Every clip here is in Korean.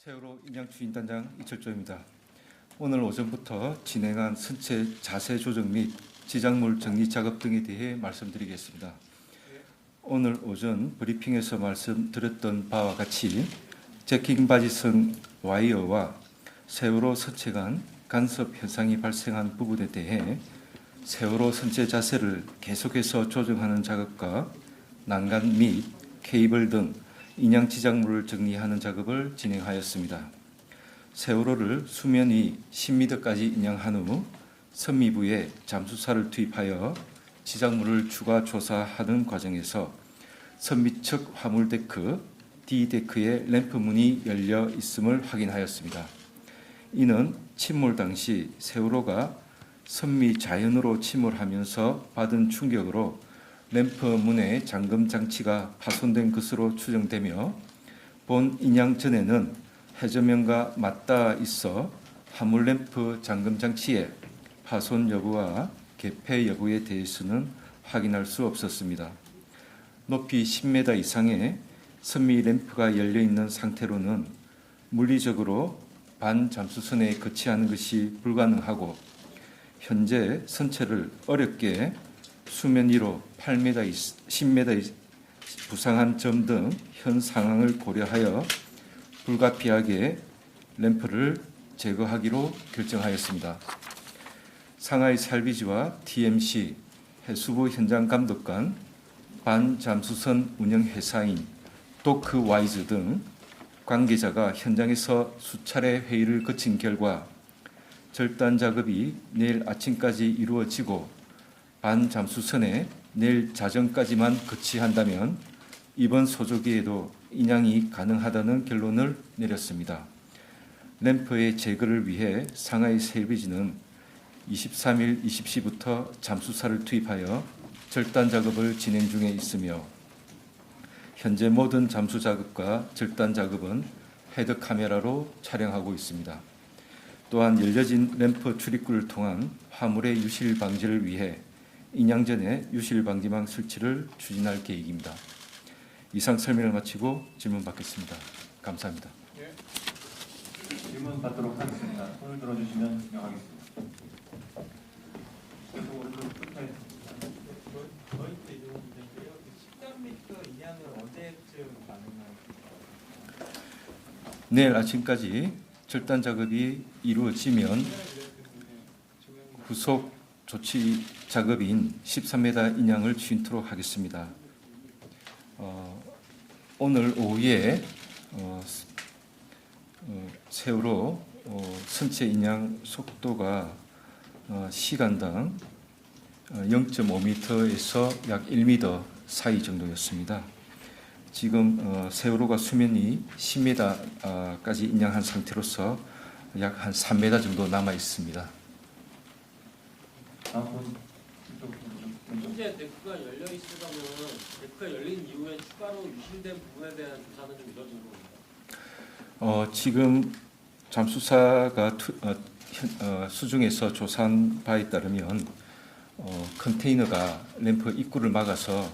세월호 인양추진단장 이철조입니다. 오늘 오전부터 진행한 선체 자세 조정 및 지작물 정리 작업 등에 대해 말씀드리겠습니다. 오늘 오전 브리핑에서 말씀드렸던 바와 같이 제킹 바지성 와이어와 세월호 선체 간 간섭 현상이 발생한 부분에 대해 세월호 선체 자세를 계속해서 조정하는 작업과 난간 및 케이블 등 인양 지작물을 정리하는 작업을 진행하였습니다. 세월호를 수면 위 10m까지 인양한 후 선미부에 잠수사를 투입하여 지작물을 추가 조사하는 과정에서 선미측 화물데크 D데크의 램프 문이 열려 있음을 확인하였습니다. 이는 침몰 당시 세월호가 선미 자연으로 침몰하면서 받은 충격으로 램프 문의 잠금 장치가 파손된 것으로 추정되며 본 인양 전에는 해저면과 맞닿아 있어 화물 램프 잠금 장치의 파손 여부와 개폐 여부에 대해서는 확인할 수 없었습니다. 높이 10m 이상의 선미 램프가 열려 있는 상태로는 물리적으로 반 잠수선에 거치하는 것이 불가능하고 현재 선체를 어렵게 수면 위로 8m, 10m 부상한 점 등 현 상황을 고려하여 불가피하게 램프를 제거하기로 결정하였습니다. 상하이 살비지와 TMC 해수부 현장 감독관, 반잠수선 운영 회사인 도크와이즈 등 관계자가 현장에서 수차례 회의를 거친 결과 절단 작업이 내일 아침까지 이루어지고 반잠수선에 내일 자정까지만 거치한다면 이번 소조기에도 인양이 가능하다는 결론을 내렸습니다. 램프의 제거를 위해 상하이 셀비지는 23일 20시부터 잠수사를 투입하여 절단 작업을 진행 중에 있으며 현재 모든 잠수 작업과 절단 작업은 헤드 카메라로 촬영하고 있습니다. 또한 열려진 램프 출입구를 통한 화물의 유실 방지를 위해 인양 전에 유실 방지망 설치를 추진할 계획입니다. 이상 설명을 마치고 질문 받겠습니다. 감사합니다. 네. 질문 받도록 하겠습니다. 손을 들어주시면 명하겠습니다. 저희 질문인데요. 13m 인양은 언제쯤 가능할까요? 내일 아침까지 절단 작업이 이루어지면 후속 조치 작업인 13m 인양을 추진토록 하겠습니다. 오늘 오후에 세월호 선체 인양 속도가 시간당 0.5m에서 약 1m 사이 정도였습니다. 지금 세월호가 수면이 10m까지 인양한 상태로서 약 한 3m 정도 남아 있습니다. 현재 데크가 열려 있으면 데크가 열린 이후에 추가로 유실된 부분에 대한 조사는 좀 이뤄진 겁니다. 지금 잠수사가 수중에서 조사한 바에 따르면 컨테이너가 램프 입구를 막아서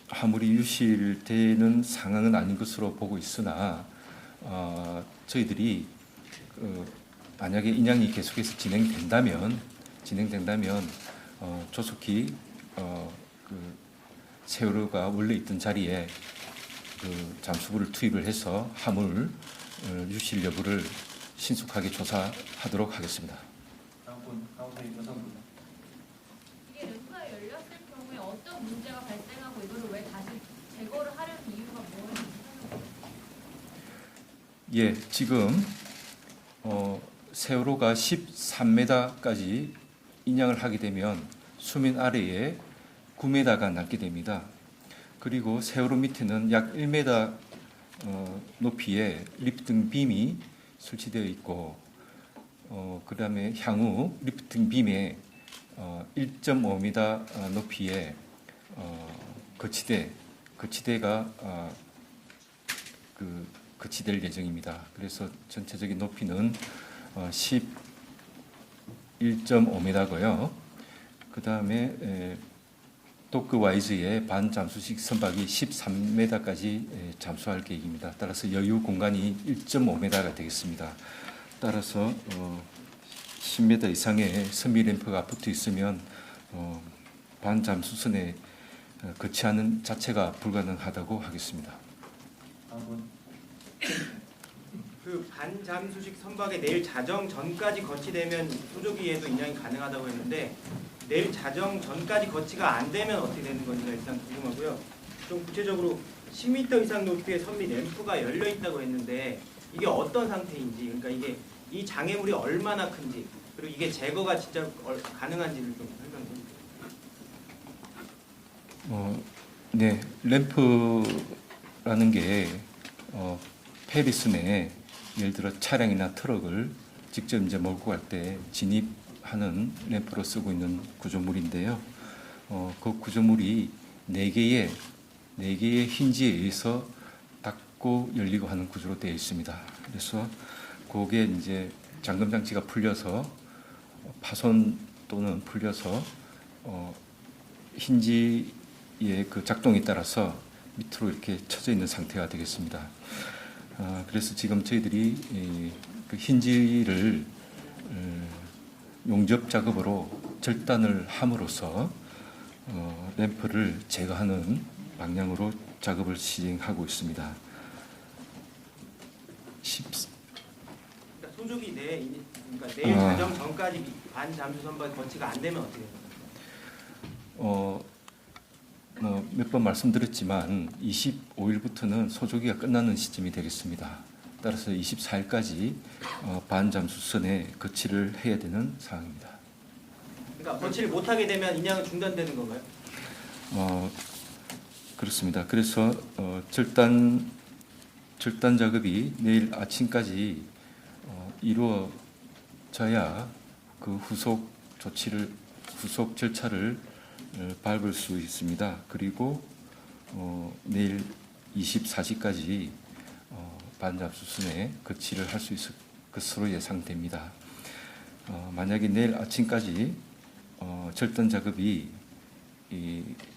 화물이 유실되는 상황은 아닌 것으로 보고 있으나 저희들이 만약에 인양이 계속해서 진행된다면 조속히 세월호가 원래 있던 자리에 잠수부를 투입을 해서 화물 유실 여부를 신속하게 조사하도록 하겠습니다. 다음 분, 가운데 여성분. 이게 램프가 열렸을 경우에 어떤 문제가 발생하고 이거를 왜 다시 제거를 하려는 이유가 뭐예요? 예, 지금 세월호가 13m까지 인양을 하게 되면 수면 아래에 9m가 남게 됩니다. 그리고 세월호 밑에는 약 1m 높이의 리프팅 빔이 설치되어 있고 그다음에 향후 리프팅 빔에 1.5m 높이의 거치대가 거치될 예정입니다. 그래서 전체적인 높이는 11.5m고요. 그 다음에 도크와이즈의 반잠수식 선박이 13m까지 잠수할 계획입니다. 따라서 여유 공간이 1.5m가 되겠습니다. 따라서 10m 이상의 선미 램프가 붙어 있으면 반잠수선에 거치하는 자체가 불가능하다고 하겠습니다. 다음 분. 그 반잠수식 선박에 내일 자정 전까지 거치되면 소조기에도 인양이 가능하다고 했는데 내일 자정 전까지 거치가 안 되면 어떻게 되는 건지가 일단 궁금하고요. 좀 구체적으로 10m 이상 높이의 선미 램프가 열려 있다고 했는데 이게 어떤 상태인지, 그러니까 이게 이 장애물이 얼마나 큰지, 그리고 이게 제거가 진짜 가능한지를 좀 설명해 주세요. 네, 램프라는 게 페리스 내에 예를 들어 차량이나 트럭을 직접 이제 몰고 갈 때 진입하는 램프로 쓰고 있는 구조물인데요. 그 구조물이 네 개의 힌지에 의해서 닫고 열리고 하는 구조로 되어 있습니다. 그래서 그게 이제 잠금 장치가 풀려서 파손 또는 풀려서 힌지의 그 작동에 따라서 밑으로 이렇게 쳐져 있는 상태가 되겠습니다. 그래서 지금 저희들이 그 힌지를 용접 작업으로 절단을 함으로써 램프를 제거하는 방향으로 작업을 진행하고 있습니다. 그러니까 소조기 내에 그러니까 내일 자정 전까지 반잠수 선박 거치가 안 되면 어떻게 돼요? 몇 번 말씀드렸지만 25일부터는 소조기가 끝나는 시점이 되겠습니다. 따라서 24일까지 반잠수선에 거치를 해야 되는 상황입니다. 그러니까 거치를 못하게 되면 인양은 중단되는 건가요? 그렇습니다. 그래서 절단 작업이 내일 아침까지 이루어져야 그 후속 절차를 밟을 수 있습니다. 그리고 내일 24시까지 반잠수선에 거치를 할 수 있을 것으로 예상됩니다. 만약에 내일 아침까지 절단 작업이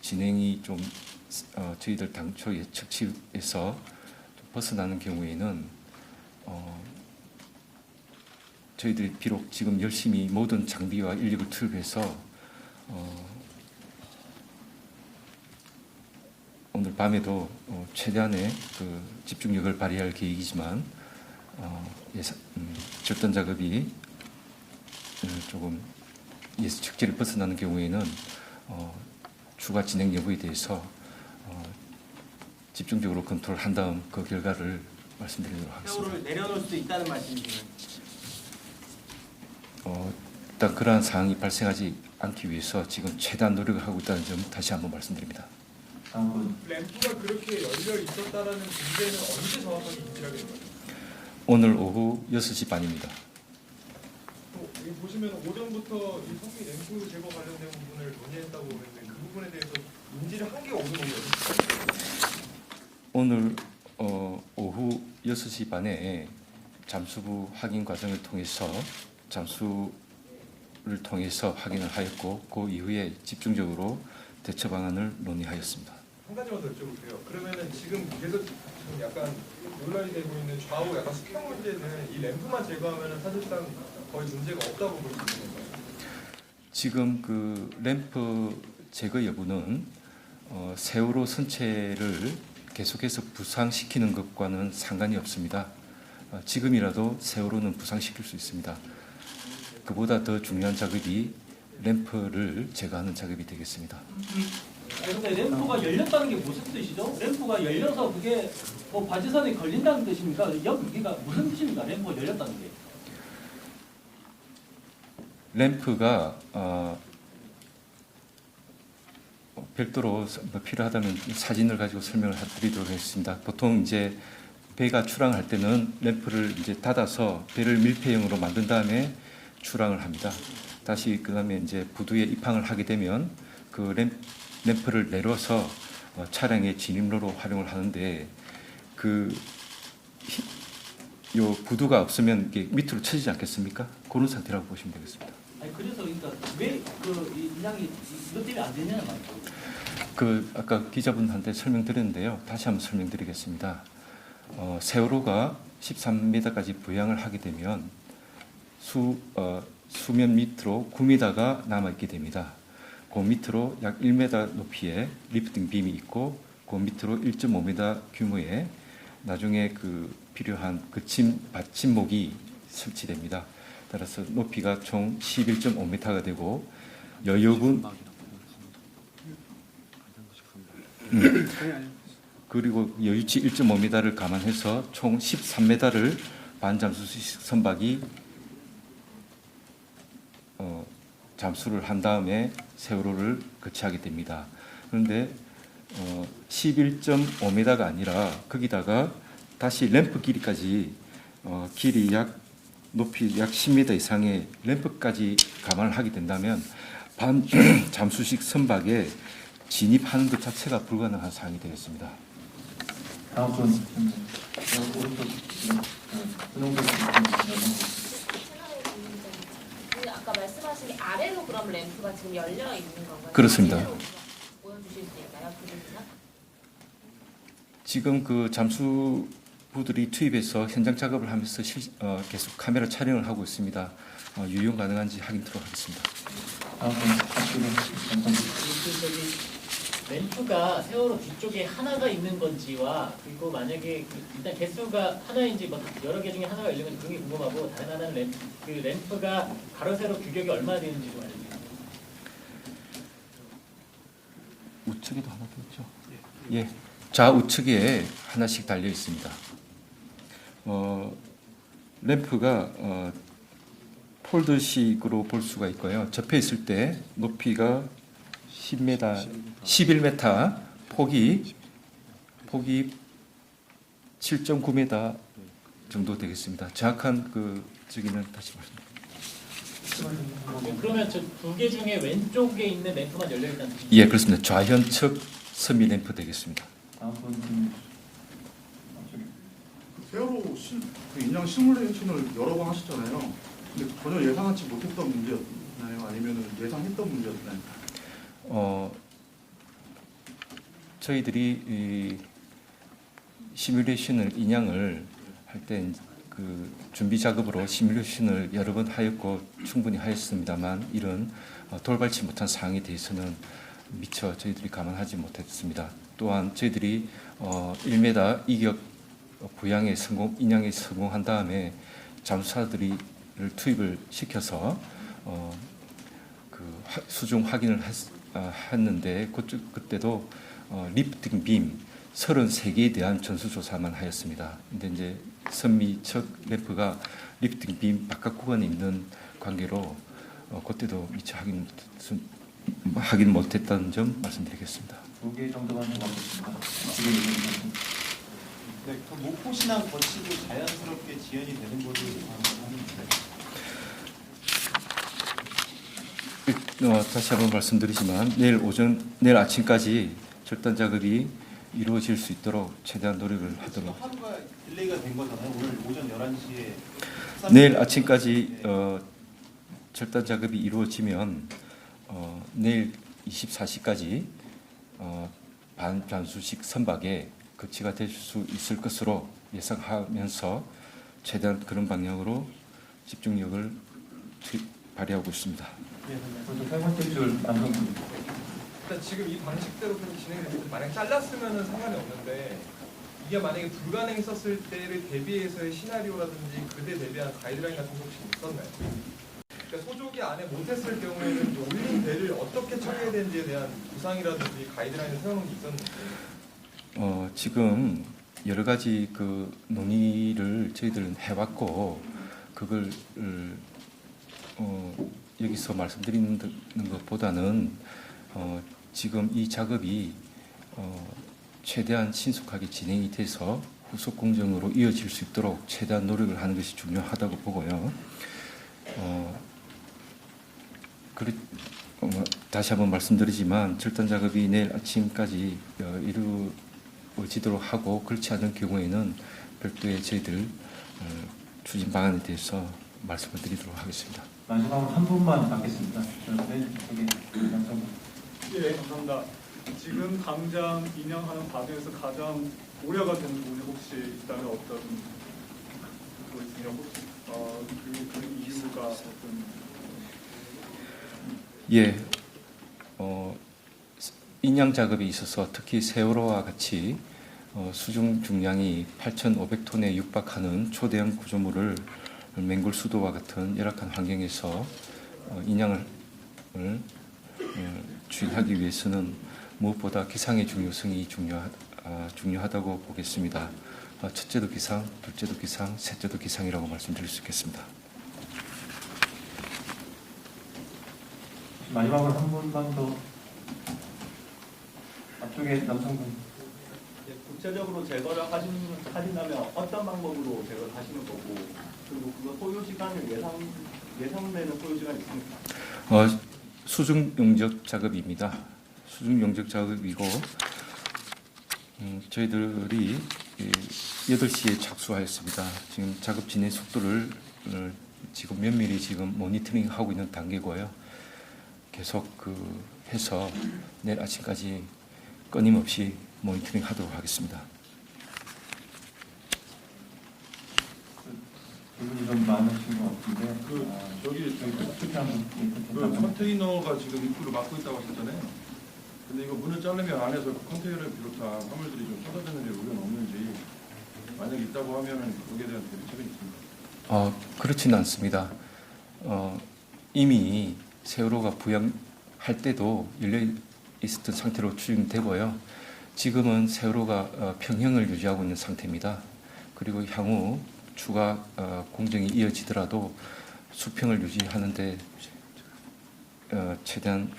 진행이 좀 저희들 당초 예측치에서 벗어나는 경우에는 저희들이 비록 지금 열심히 모든 장비와 인력을 투입해서 오늘 밤에도 최대한의 그 집중력을 발휘할 계획이지만 절단 작업이 조금 예측치를 벗어나는 경우에는 추가 진행 여부에 대해서 집중적으로 검토를 한 다음 그 결과를 말씀드리도록 하겠습니다. 세월을 내려놓을 수 있다는 말씀이시나요? 일단 그러한 상황이 발생하지 않기 위해서 지금 최대한 노력을 하고 있다는 점 다시 한번 말씀드립니다. 다음 분. 램프가 그렇게 열려 있었다라는 문제는 언제 정확하게 인지하게 된 거예요? 오늘 오후 6시 반입니다. 여기 보시면 오전부터 이 선미 램프 제거 관련된 부분을 논의했다고 했는데 그 부분에 대해서 인지를 한 게 없는 거예요. 오늘 오후 6시 반에 잠수부 확인 과정을 통해서 잠수를 통해서 확인을 하였고 그 이후에 집중적으로 대처 방안을 논의하였습니다. 한 가지만 더 여쭤볼게요. 그러면은 지금 계속 좀 약간 논란이 되고 있는 좌우 약간 수평 문제는 이 램프만 제거하면은 사실상 거의 문제가 없다고 볼 수 있는 건가요? 지금 그 램프 제거 여부는 세월호 선체를 계속해서 부상시키는 것과는 상관이 없습니다. 지금이라도 세월호는 부상시킬 수 있습니다. 그보다 더 중요한 작업이 램프를 제거하는 작업이 되겠습니다. 근데 램프가 열렸다는 게 무슨 뜻이죠? 램프가 열려서 그게 뭐 바지선에 걸린다는 뜻입니까? 여기가 무슨 뜻입니까? 램프가 열렸다는 게? 램프가 별도로 필요하다면 사진을 가지고 설명을 드리도록 하겠습니다. 보통 이제 배가 출항할 때는 램프를 이제 닫아서 배를 밀폐형으로 만든 다음에 출항을 합니다. 다시 그다음에 이제 부두에 입항을 하게 되면 그 램프를 내려서 차량의 진입로로 활용을 하는데 요 부두가 없으면 이게 밑으로 쳐지지 않겠습니까? 그런 상태라고 보시면 되겠습니다. 아니 그래서 그러니까 왜 그 인양이 이것 때문에 안 되냐는 말이죠. 아까 기자분한테 설명드렸는데요. 다시 한번 설명드리겠습니다. 세월호가 13m까지 부양을 하게 되면 수면 밑으로 9m가 남아있게 됩니다. 그 밑으로 약 1m 높이의 리프팅 빔이 있고 그 밑으로 1.5m 규모의 나중에 필요한 받침목이 설치됩니다. 따라서 높이가 총 11.5m가 되고 여역은 그리고 여유치 1.5m를 감안해서 총 13m를 반잠수식 선박이 잠수를 한 다음에 세월호를 거치하게 됩니다. 그런데 11.5m가 아니라 거기다가 다시 램프 길이까지 길이 높이 약 10m 이상의 램프까지 감안을 하게 된다면 반 잠수식 선박에 진입하는 것 자체가 불가능한 사항이 되겠습니다. 다음 분 오른쪽 분홍색 아까 말씀하신 게 아래로 그럼 램프가 지금 열려 있는 건가요? 그렇습니다. 사진으로 보여주실 수 있나요? 그림이나? 지금 잠수부들이 투입해서 현장 작업을 하면서 계속 카메라 촬영을 하고 있습니다. 유용 가능한지 확인토록 하겠습니다. 다음 분 램프가 세월호 뒤쪽에 하나가 있는 건지와 그리고 만약에 일단 개수가 하나인지 뭐 여러 개 중에 하나가 열린 건지 그런 게 궁금하고 다른 하나는 램프가 가로 세로 규격이 얼마나 되는지 좀 알려주세요. 우측에도 하나 더 있죠? 예. 좌우측에 하나씩 달려 있습니다. 램프가 폴드식으로 볼 수가 있고요. 접해 있을 때 높이가 11m, 폭이 7.9m 정도 되겠습니다. 정확한 저기는 다시 말씀드립니다. 그러면 저 두 개 중에 왼쪽에 있는 램프만 열려 있다는 뜻이죠? 예, 그렇습니다. 좌현측 섬유 램프 되겠습니다. 다음 분 세월호 인양 시뮬레이션을 여러 번 하셨잖아요. 근데 전혀 예상하지 못했던 문제였나요? 아니면 예상했던 문제였나요? 저희들이 이 시뮬레이션을 인양을 할 때 준비 작업으로 시뮬레이션을 여러 번 하였고 충분히 하였습니다만 이런 돌발치 못한 사항에 대해서는 미처 저희들이 감안하지 못했습니다. 또한 저희들이 1m 이격 인양에 성공한 다음에 잠수사들을 투입을 시켜서 수중 확인을 했는데 그때도 리프팅 빔 33개에 대한 전수조사만 하였습니다. 근데 이제 선미측 램프가 리프팅 빔 바깥 구간에 있는 관계로 그때도 미처 확인 못했다는 점 말씀드리겠습니다. 2개 정도만 남았습니다. 네, 그 목포 신항 거치도 자연스럽게 지연이 되는 것으로 하는데. 다시 한번 말씀드리지만 내일 아침까지 절단 작업이 이루어질 수 있도록 최대한 노력을 하도록. 하루가 딜레이가 된 거잖아요. 오늘 오전 11시에. 내일 아침까지 절단 작업이 이루어지면 내일 24시까지 반잠수식 선박에 거치가 될 수 있을 것으로 예상하면서 최대한 그런 방향으로 집중력을 발휘하고 있습니다. 오른쪽 세 번째 줄 남성분. 일단 지금 이 방식대로 계속 진행되면 만약 잘랐으면 상관이 없는데 이게 만약에 불가능했었을 때를 대비해서의 시나리오라든지 그때 대비한 가이드라인 같은 게 혹시 있었나요? 그러니까 소조기 안에 못했을 경우에는 올린 배를 어떻게 처리해야 되는지에 대한 구상이라든지 가이드라인을 세워놓은 게 있었는지. 지금 여러 가지 논의를 저희들은 해왔고 그걸 여기서 말씀드리는 것보다는 지금 이 작업이 최대한 신속하게 진행이 돼서 후속 공정으로 이어질 수 있도록 최대한 노력을 하는 것이 중요하다고 보고요. 다시 한번 말씀드리지만 절단 작업이 내일 아침까지 이루어지도록 하고 그렇지 않은 경우에는 별도의 저희들 추진 방안에 대해서 말씀을 드리도록 하겠습니다. 마지막으로 한 분만 받겠습니다. 네, 저기 남성분. 예, 감사합니다. 지금 당장 인양하는 과정에서 가장 우려가 되는 부분이 혹시 있다면 어떤 그 이유가 어떤? 예, 인양 작업에 있어서 특히 세월호와 같이 수중 중량이 8,500톤에 육박하는 초대형 구조물을 맹골 수도와 같은 열악한 환경에서 인양을 추진하기 위해서는 무엇보다 기상의 중요성이 중요하다고 보겠습니다. 첫째도 기상, 둘째도 기상, 셋째도 기상이라고 말씀드릴 수 있겠습니다. 마지막으로 한 분만 더 앞쪽에 남성분. 구체적으로 제거를 하신다면 어떤 방법으로 제거를 하시는 거고, 그리고 그거 소요 시간을 예상되는 소요 시간이 있습니까? 수중 용접 작업입니다. 수중 용접 작업이고 저희들이 8시에 착수하였습니다. 지금 작업 진행 속도를 지금 면밀히 지금 모니터링하고 있는 단계고요. 계속 해서 내일 아침까지 끊임없이 모니터링하도록 하겠습니다. 질문이 좀 많으신 것 같은데. 그 컨테이너가 지금 입구를 막고 있다고 하셨잖아요. 근데 이거 문을 자르면 안에서 그 컨테이너를 비롯한 화물들이 좀 쏟아지는 데 우려는 없는지, 만약에 있다고 하면은 거기에 대한 대비책은 있습니다. 그렇지는 않습니다. 이미 세월호가 부양할 때도 열려 있었던 상태로 추진되고요. 지금은 세월호가 평형을 유지하고 있는 상태입니다. 그리고 향후 추가 공정이 이어지더라도 수평을 유지하는데 최대한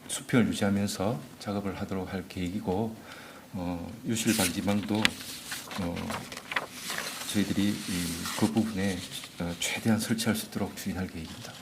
수평을 유지하면서 작업을 하도록 할 계획이고, 유실 방지망도 저희들이 그 부분에 최대한 설치할 수 있도록 추진할 계획입니다.